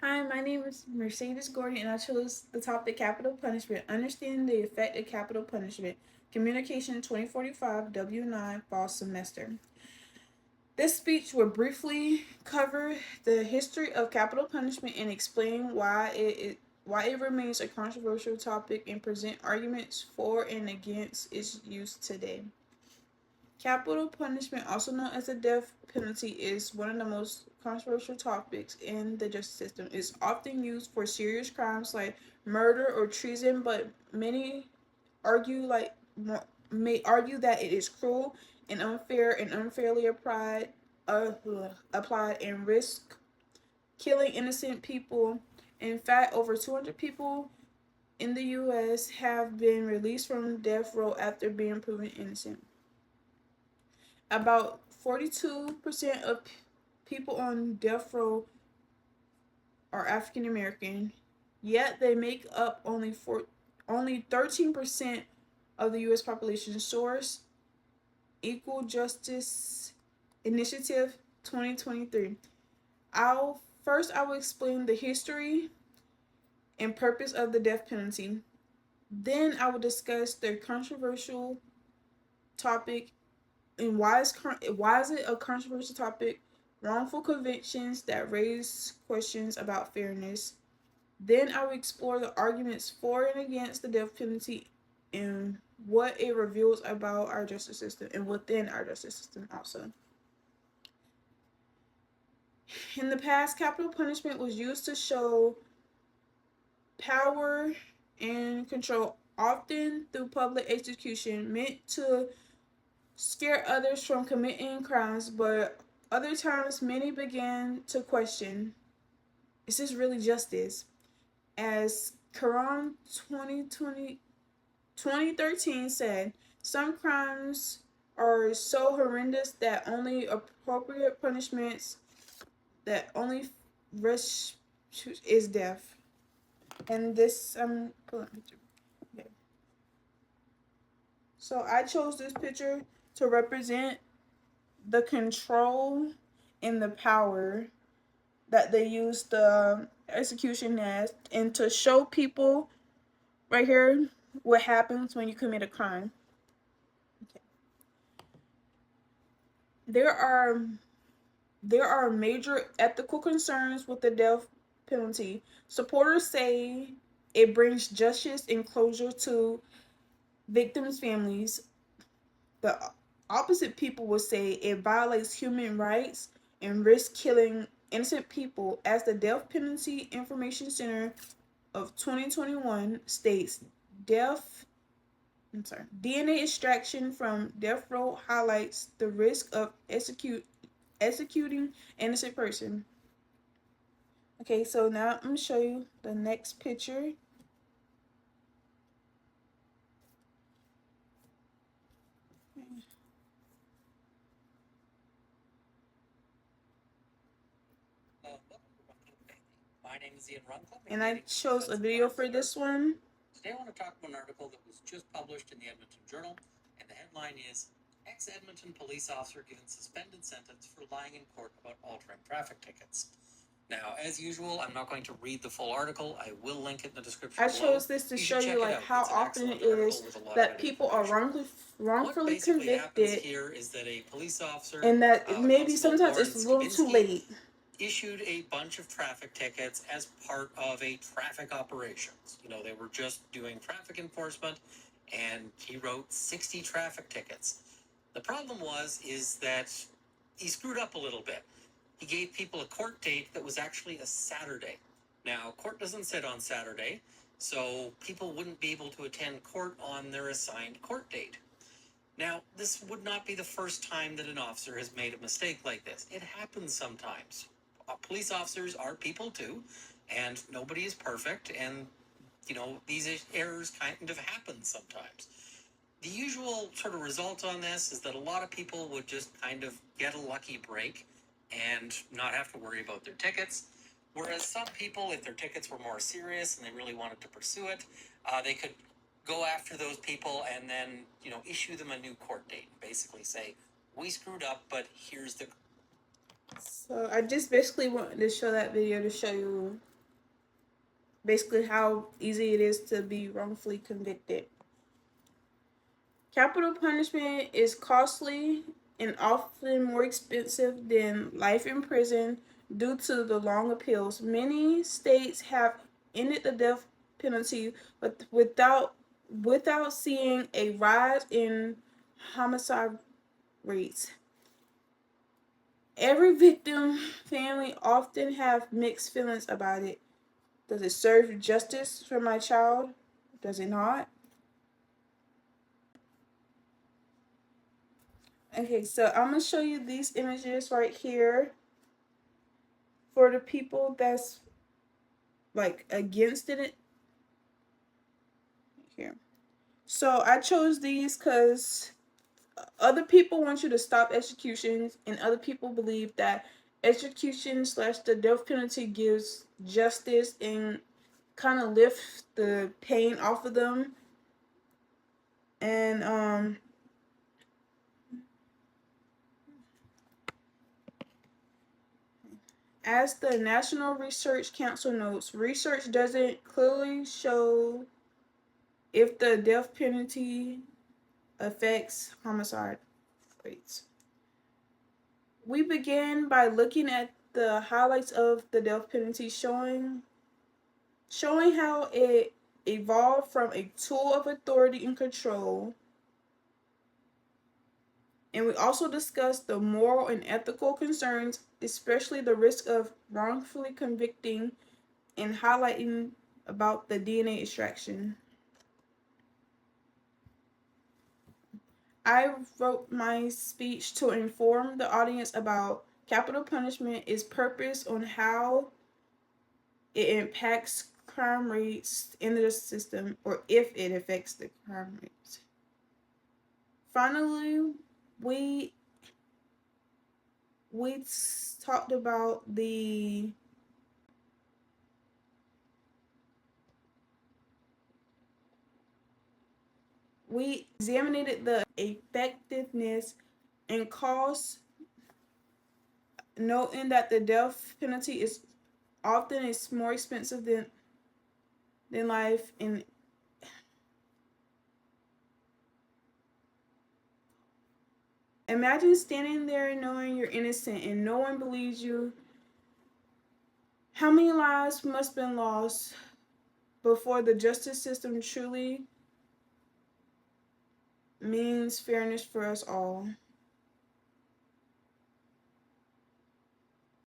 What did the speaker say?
Hi, my name is Mercedes Gordon, and I chose the topic capital punishment. Understanding the effect of capital punishment. Communication 2045 W9 fall semester. This speech will briefly cover the history of capital punishment and explain why it remains a controversial topic and present arguments for and against its use today. Capital punishment, also known as the death penalty, is one of the most controversial topics in the justice system. It's often used for serious crimes like murder or treason, but many argue like may argue that it is cruel and unfair and unfairly applied and risk killing innocent people. In fact, over 200 people in the U.S. have been released from death row after being proven innocent. About 42% of people on death row are African American, yet they make up only 13% of the U.S. population. Source: Equal Justice Initiative 2023. I will explain the history and purpose of the death penalty. Then I will discuss the controversial topic and why is it a controversial topic, wrongful convictions that raise questions about fairness. Then I will explore the arguments for and against the death penalty and what it reveals about our justice system and within our justice system also. In the past, capital punishment was used to show power and control, often through public execution, meant to scare others from committing crimes, but other times many began to question, is this really justice? As Quran 2013 said, some crimes are so horrendous that only appropriate punishments that only risk is death. And this okay. So I chose this picture to represent the control and the power that they use the execution as, and to show people right here what happens when you commit a crime. Okay. There are major ethical concerns with the death penalty. Supporters say it brings justice and closure to victims' families. The opposite people will say it violates human rights and risks killing innocent people, as the Death Penalty Information Center of 2021 states. DNA extraction from death row highlights the risk of executing innocent person. Okay, so now I'm gonna show you the next picture. My name is Ian Runcliffe. And I chose a video for this one. Today I want to talk about an article that was just published in the Edmonton Journal, and the headline is Ex-Edmonton Police Officer Given Suspended Sentence for Lying in Court About Altering Traffic Tickets. Now, as usual, I'm not going to read the full article. I will link it in the description I below. chose this to show you like how often it is that people are wrongfully convicted here is that a police officer and that maybe sometimes it's a little too late. Issued a bunch of traffic tickets as part of a traffic operations. You know, they were just doing traffic enforcement, and he wrote 60 traffic tickets. The problem is that he screwed up a little bit. He gave people a court date that was actually a Saturday. Now, court doesn't sit on Saturday, so people wouldn't be able to attend court on their assigned court date. Now, this would not be the first time that an officer has made a mistake like this. It happens sometimes. Police officers are people too, and nobody is perfect, and, you know, these errors kind of happen sometimes. The usual sort of result on this is that a lot of people would just kind of get a lucky break and not have to worry about their tickets. Whereas some people, if their tickets were more serious and they really wanted to pursue it, they could go after those people and then, you know, issue them a new court date and basically say, we screwed up, but here's the... So I just basically wanted to show that video to show you basically how easy it is to be wrongfully convicted. Capital punishment is costly and often more expensive than life in prison due to the long appeals. Many states have ended the death penalty, but without seeing a rise in homicide rates. Every victim family often have mixed feelings about it. Does it serve justice for my child? Does it not? Okay, so I'm gonna show you these images right here for the people that's like against it here. So I chose these because other people want you to stop executions, and other people believe that execution slash the death penalty gives justice and kind of lifts the pain off of them. And as the National Research Council notes, research doesn't clearly show if the death penalty affects homicide rates. We begin by looking at the highlights of the death penalty, showing how it evolved from a tool of authority and control. And we also discuss the moral and ethical concerns, especially the risk of wrongfully convicting, and highlighting about the DNA extraction. I wrote my speech to inform the audience about capital punishment, its purpose, on how it impacts crime rates in the system, or if it affects the crime rates. Finally, we talked about we examined the effectiveness and cost, noting that the death penalty is often more expensive than life. And imagine standing there knowing you're innocent and no one believes you. How many lives must have been lost before the justice system truly means fairness for us all?